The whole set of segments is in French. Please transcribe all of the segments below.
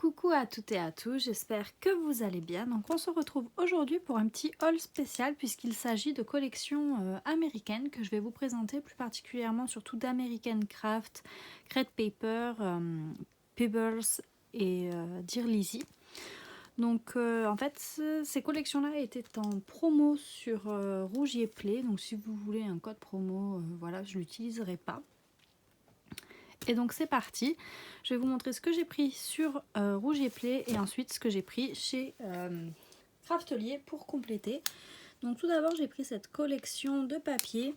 Coucou à toutes et à tous, j'espère que vous allez bien. Donc on se retrouve aujourd'hui pour un petit haul spécial puisqu'il s'agit de collections américaines que je vais vous présenter, plus particulièrement surtout d'American Craft, Crate Paper, Pebbles et Dear Lizzy. Donc en fait ces collections-là étaient en promo sur Rougier Play, donc si vous voulez un code promo, voilà, je ne l'utiliserai pas. Et donc c'est parti, je vais vous montrer ce que j'ai pris sur Rougier Play et ensuite ce que j'ai pris chez Craftelier pour compléter. Donc tout d'abord j'ai pris cette collection de papier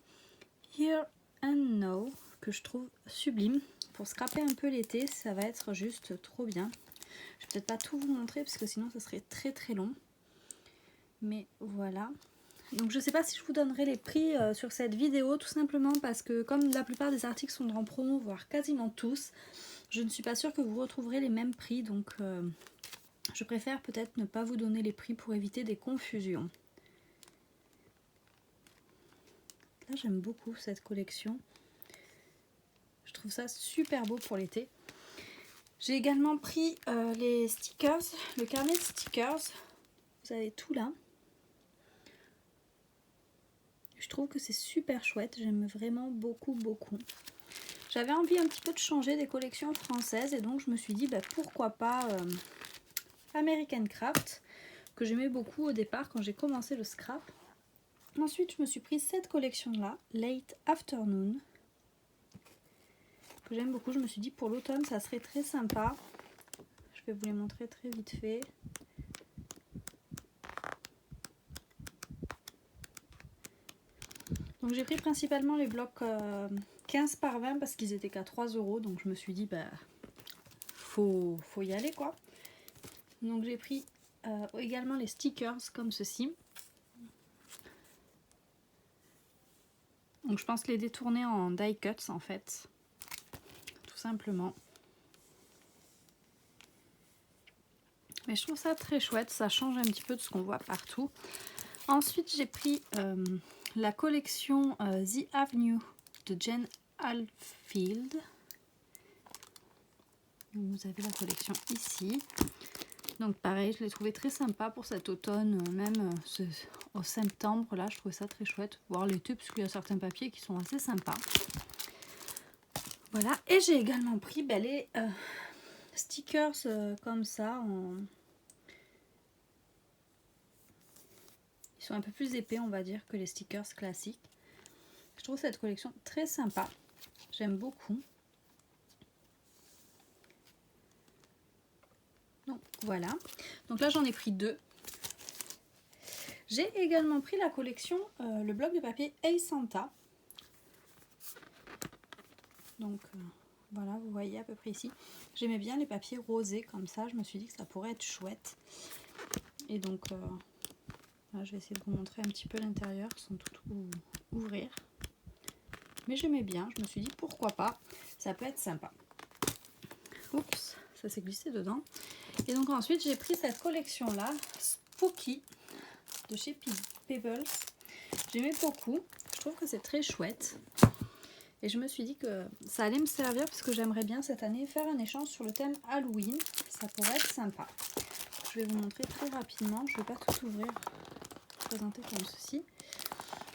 Here and Now que je trouve sublime. Pour scraper un peu l'été, ça va être juste trop bien. Je vais peut-être pas tout vous montrer parce que sinon ça serait très long. Mais voilà. Donc je sais pas si je vous donnerai les prix sur cette vidéo, tout simplement parce que comme la plupart des articles sont en promo, voire quasiment tous, je ne suis pas sûre que vous retrouverez les mêmes prix, donc je préfère peut-être ne pas vous donner les prix pour éviter des confusions. Là j'aime beaucoup cette collection, je trouve ça super beau pour l'été. J'ai également pris les stickers, le carnet de stickers, vous avez tout là. Je trouve que c'est super chouette, j'aime vraiment beaucoup. J'avais envie un petit peu de changer des collections françaises et donc je me suis dit pourquoi pas American Craft, que j'aimais beaucoup au départ quand j'ai commencé le scrap. Ensuite je me suis pris cette collection là, Late Afternoon, que j'aime beaucoup. Je me suis dit pour l'automne ça serait très sympa. Je vais vous les montrer très vite fait. Donc j'ai pris principalement les blocs 15 par 20 parce qu'ils étaient qu'à 3 €, donc je me suis dit faut y aller quoi. Donc j'ai pris également les stickers comme ceci. Donc je pense les détourner en die cuts en fait, tout simplement. Mais je trouve ça très chouette, ça change un petit peu de ce qu'on voit partout. Ensuite j'ai pris la collection The Avenue de Jen Alfield. Vous avez la collection ici. Donc pareil, je l'ai trouvé très sympa pour cet automne, même au septembre, là je trouvais ça très chouette. Voir l'été, parce qu'il y a certains papiers qui sont assez sympas. Voilà, et j'ai également pris les stickers comme ça. Ils sont un peu plus épais, on va dire, que les stickers classiques. Je trouve cette collection très sympa, j'aime beaucoup. Donc voilà, donc là j'en ai pris deux. J'ai également pris la collection, le bloc de papier Hey Santa. Donc voilà, vous voyez à peu près ici. J'aimais bien les papiers rosés comme ça, je me suis dit que ça pourrait être chouette. Et donc là, je vais essayer de vous montrer un petit peu l'intérieur sans tout ouvrir. Mais j'aimais bien, je me suis dit pourquoi pas, ça peut être sympa. Oups, ça s'est glissé dedans. Et donc ensuite j'ai pris cette collection là, Spooky, de chez Pebbles. J'aimais beaucoup, je trouve que c'est très chouette. Et je me suis dit que ça allait me servir parce que j'aimerais bien cette année faire un échange sur le thème Halloween. Ça pourrait être sympa. Je vais vous montrer très rapidement, je ne vais pas tout ouvrir, présenter comme ceci.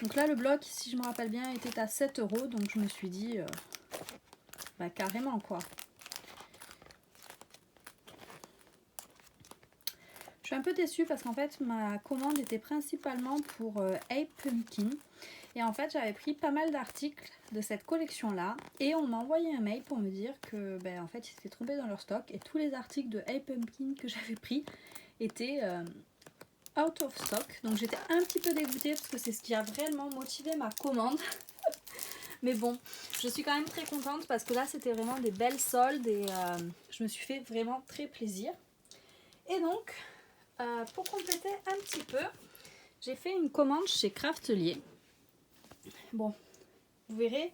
Donc là le bloc, si je me rappelle bien, était à 7 €, donc je me suis dit carrément quoi. Je suis un peu déçue parce qu'en fait ma commande était principalement pour Hey Pumpkin. Et en fait j'avais pris pas mal d'articles de cette collection là et on m'a envoyé un mail pour me dire que en fait ils s'étaient trompés dans leur stock et tous les articles de Hey Pumpkin que j'avais pris étaient out of stock. Donc j'étais un petit peu dégoûtée parce que c'est ce qui a vraiment motivé ma commande. Mais bon, je suis quand même très contente parce que là c'était vraiment des belles soldes et je me suis fait vraiment très plaisir. Et donc pour compléter un petit peu, j'ai fait une commande chez Craftelier. Bon, vous verrez,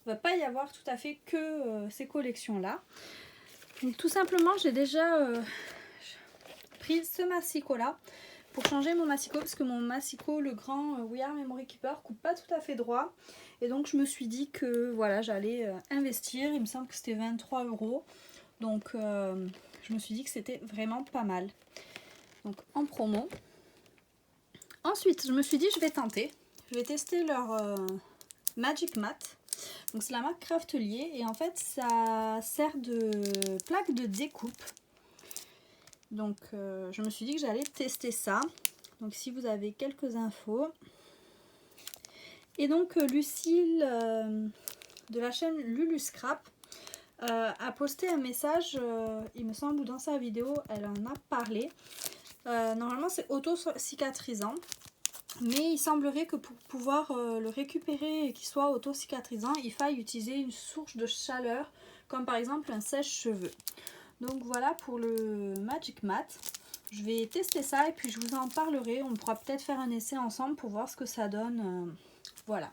il ne va pas y avoir tout à fait que ces collections-là. Donc tout simplement, j'ai déjà pris ce massicot-là pour changer mon massicot, parce que mon massicot, le grand We Are Memory Keeper, coupe pas tout à fait droit. Et donc je me suis dit que voilà, j'allais investir, il me semble que c'était 23 €. Donc je me suis dit que c'était vraiment pas mal. Donc en promo. Ensuite, je me suis dit je vais tenter. Je vais tester leur Magic Mat. Donc c'est la marque Craftelier et en fait ça sert de plaque de découpe. Donc je me suis dit que j'allais tester ça. Donc si vous avez quelques infos. Et donc Lucille de la chaîne Lulu Scrap a posté un message, il me semble, dans sa vidéo, elle en a parlé. Normalement c'est auto-cicatrisant. Mais il semblerait que pour pouvoir le récupérer et qu'il soit auto-cicatrisant, il faille utiliser une source de chaleur, comme par exemple un sèche-cheveux. Donc voilà pour le Magic Mat. Je vais tester ça et puis je vous en parlerai. On pourra peut-être faire un essai ensemble pour voir ce que ça donne. Voilà,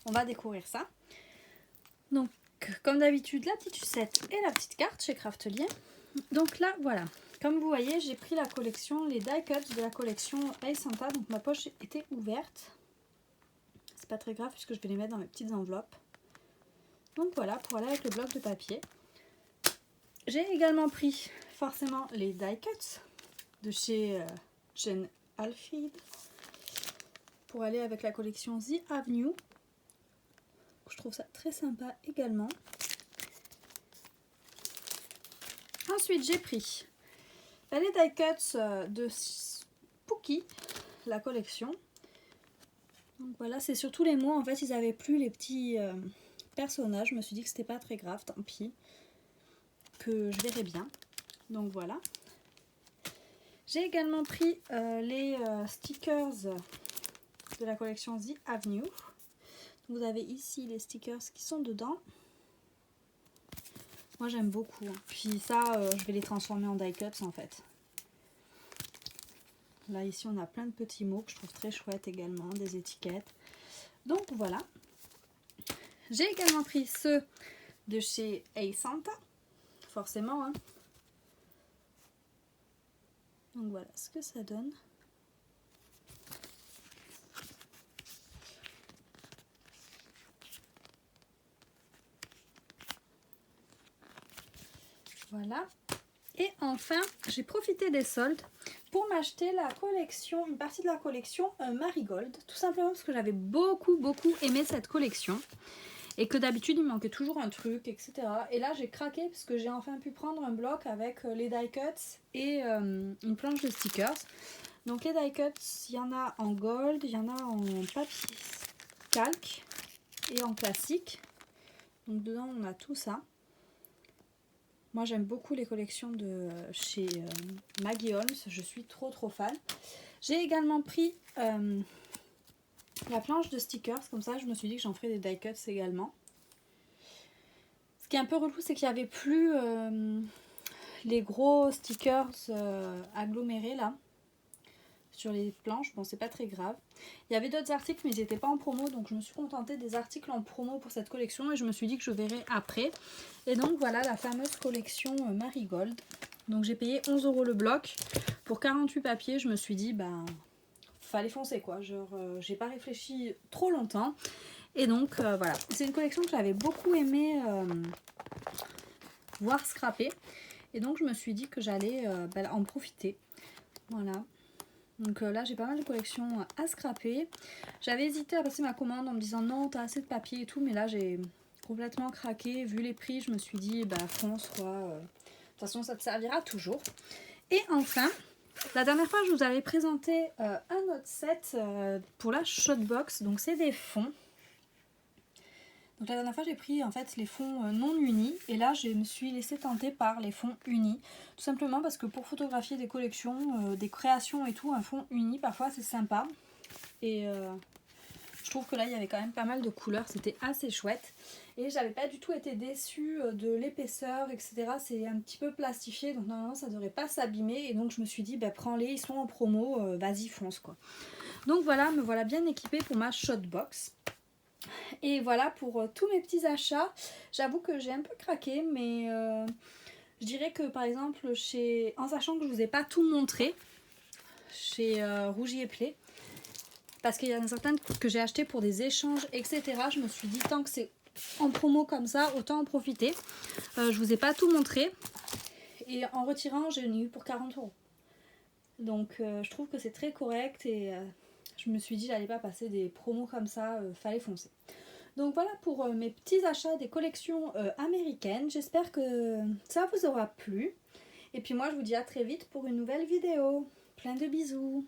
on va découvrir ça. Donc comme d'habitude, la petite sucette et la petite carte chez Craftelier. Donc là, voilà. Comme vous voyez, j'ai pris la collection, les die cuts de la collection Hey Santa. Donc ma poche était ouverte. C'est pas très grave puisque je vais les mettre dans mes petites enveloppes. Donc voilà, pour aller avec le bloc de papier. J'ai également pris forcément les die cuts de chez Jen Alfred. Pour aller avec la collection The Avenue. Je trouve ça très sympa également. Ensuite, j'ai pris les die cuts de Spooky, la collection. Donc voilà, c'est surtout les mots. En fait, ils n'avaient plus les petits personnages. Je me suis dit que c'était pas très grave, tant pis. Que je verrai bien. Donc voilà. J'ai également pris les stickers de la collection The Avenue. Vous avez ici les stickers qui sont dedans. Moi j'aime beaucoup. Puis ça, je vais les transformer en die cuts en fait. Là ici on a plein de petits mots que je trouve très chouettes également, des étiquettes. Donc voilà. J'ai également pris ceux de chez Hey Santa. Forcément. Hein. Donc voilà ce que ça donne. Voilà. Et enfin, j'ai profité des soldes pour m'acheter la collection, une partie de la collection Marigold. Tout simplement parce que j'avais beaucoup aimé cette collection. Et que d'habitude, il me manquait toujours un truc, etc. Et là, j'ai craqué parce que j'ai enfin pu prendre un bloc avec les die cuts et une planche de stickers. Donc les die cuts, il y en a en gold, il y en a en papier calque et en classique. Donc dedans, on a tout ça. Moi j'aime beaucoup les collections de chez Maggie Holmes, je suis trop fan. J'ai également pris la planche de stickers, comme ça je me suis dit que j'en ferais des die cuts également. Ce qui est un peu relou, c'est qu'il n'y avait plus les gros stickers agglomérés là, sur les planches. Bon, c'est pas très grave. Il y avait d'autres articles mais ils n'étaient pas en promo, donc je me suis contentée des articles en promo pour cette collection et je me suis dit que je verrai après. Et donc voilà la fameuse collection Marigold. Donc j'ai payé 11 € le bloc pour 48 papiers. Je me suis dit fallait foncer quoi, genre j'ai pas réfléchi trop longtemps. Et donc voilà, c'est une collection que j'avais beaucoup aimé voir scraper. Et donc je me suis dit que j'allais en profiter. Voilà. Donc là j'ai pas mal de collections à scraper. J'avais hésité à passer ma commande en me disant non t'as assez de papier et tout, mais là j'ai complètement craqué. Vu les prix je me suis dit fonce quoi. De toute façon ça te servira toujours. Et enfin, la dernière fois je vous avais présenté un autre set pour la Shotbox. Donc c'est des fonds. Donc la dernière fois j'ai pris en fait les fonds non unis et là je me suis laissée tenter par les fonds unis. Tout simplement parce que pour photographier des collections, des créations et tout, un fond uni parfois c'est sympa. Et je trouve que là il y avait quand même pas mal de couleurs, c'était assez chouette. Et j'avais pas du tout été déçue de l'épaisseur, etc. C'est un petit peu plastifié donc normalement ça devrait pas s'abîmer. Et donc je me suis dit prends-les, ils sont en promo, vas-y fonce quoi. Donc voilà, me voilà bien équipée pour ma Shotbox. Et voilà pour tous mes petits achats. J'avoue que j'ai un peu craqué, mais je dirais que par exemple, en sachant que je ne vous ai pas tout montré, chez Rougy et Play, parce qu'il y en a certaines que j'ai achetées pour des échanges, etc. Je me suis dit, tant que c'est en promo comme ça, autant en profiter. Je vous ai pas tout montré. Et en retirant, j'en ai eu pour 40 euros. Donc je trouve que c'est très correct et je me suis dit j'allais pas passer des promos comme ça, fallait foncer. Donc voilà pour mes petits achats des collections américaines. J'espère que ça vous aura plu. Et puis moi je vous dis à très vite pour une nouvelle vidéo. Plein de bisous.